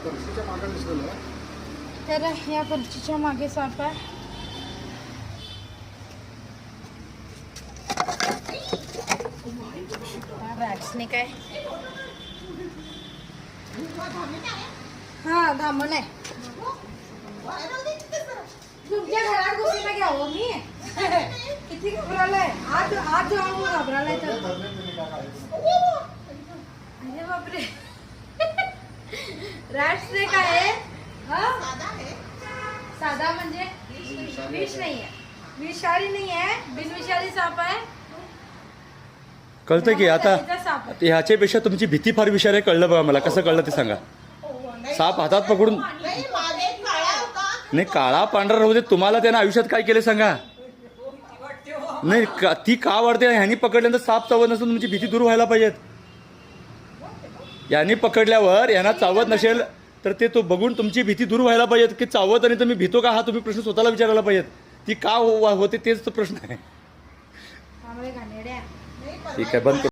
फरशीच्या मागे दिसलेलं. तर या फरशीच्या मागे साप आहे. रॅट्सने काय हा दामन आहे. तुमच्या घरात घुसीला घ्यावं मी. किती घाबरालाय आज आज जाऊन घाबरालाय तर. अरे बापरे. रॅट्सने काय आहे हा साधा म्हणजे विष नाहीये, विषारी नाहीये, बिनविषारी साप आहे. कळतं की आता साप आहे. ह्याच्यापेक्षा तुमची भीती फार विषारी आहे. कळलं बघा मला. कसं कळलं ते सांगा. साप हातात पकडून नाही, काळा पांढरा राहू दे, तुम्हाला त्यानं आयुष्यात काय केलं सांगा. नाही ती का वाढते. ह्यांनी पकडल्यानंतर साप चावत नसेल तुमची भीती दूर व्हायला पाहिजेत. यांनी पकडल्यावर यांना चावत नसेल तर ते तो बघून तुमची भीती दूर व्हायला पाहिजे की चावत आणि तुम्ही भीतो का, हा तुम्ही प्रश्न स्वतःला विचारायला पाहिजेत. ती का होते तेच तो प्रश्न आहे. ठीक आहे, बंद.